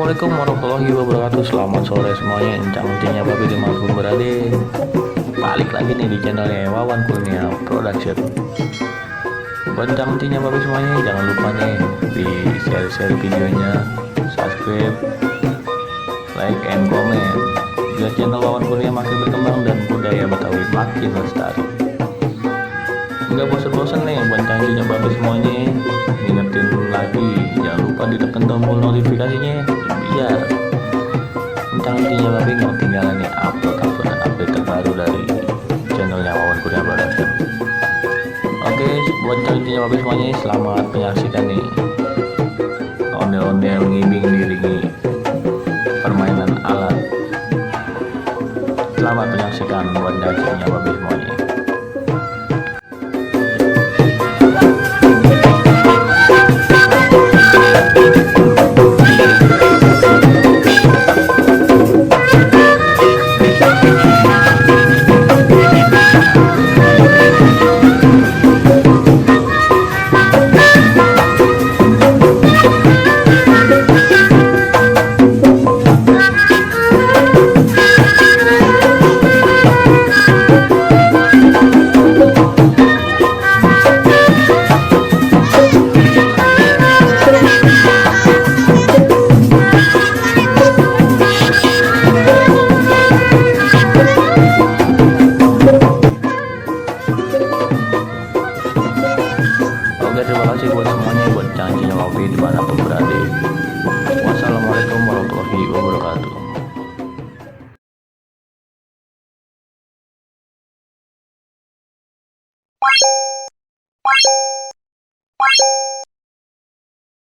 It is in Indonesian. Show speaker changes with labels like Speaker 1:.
Speaker 1: Assalamualaikum warahmatullahi wabarakatuh. Selamat sore semuanya, encang-encingnya babi dimanapun berada. Balik lagi nih di channelnya Wawan Kurnia Production. Buat encang-encingnya babi semuanya, jangan lupa nih di share-share videonya, subscribe, like, and comment, biar channel Wawan Kurnia makin berkembang dan budaya Betawi makin lestari. Nggak bosan-bosan nih buat encang-encingnya babi semuanya, ingetin lagi jangan lupa ditekan tombol notifikasinya biar encang-encingnya babi nggak ketinggalan nih update terbaru dari channelnya Wawan Kurnia Production. Oke, buat encang-encingnya babi semuanya, selamat menyaksikan nih ondel-ondel ngibing diringi permainan alat. Selamat menyaksikan buat encang-encingnya babi semuanya. Oke, terima kasih buat semuanya, buat encang-encingnya babi dimanapun berada. Wassalamualaikum warahmatullahi wabarakatuh.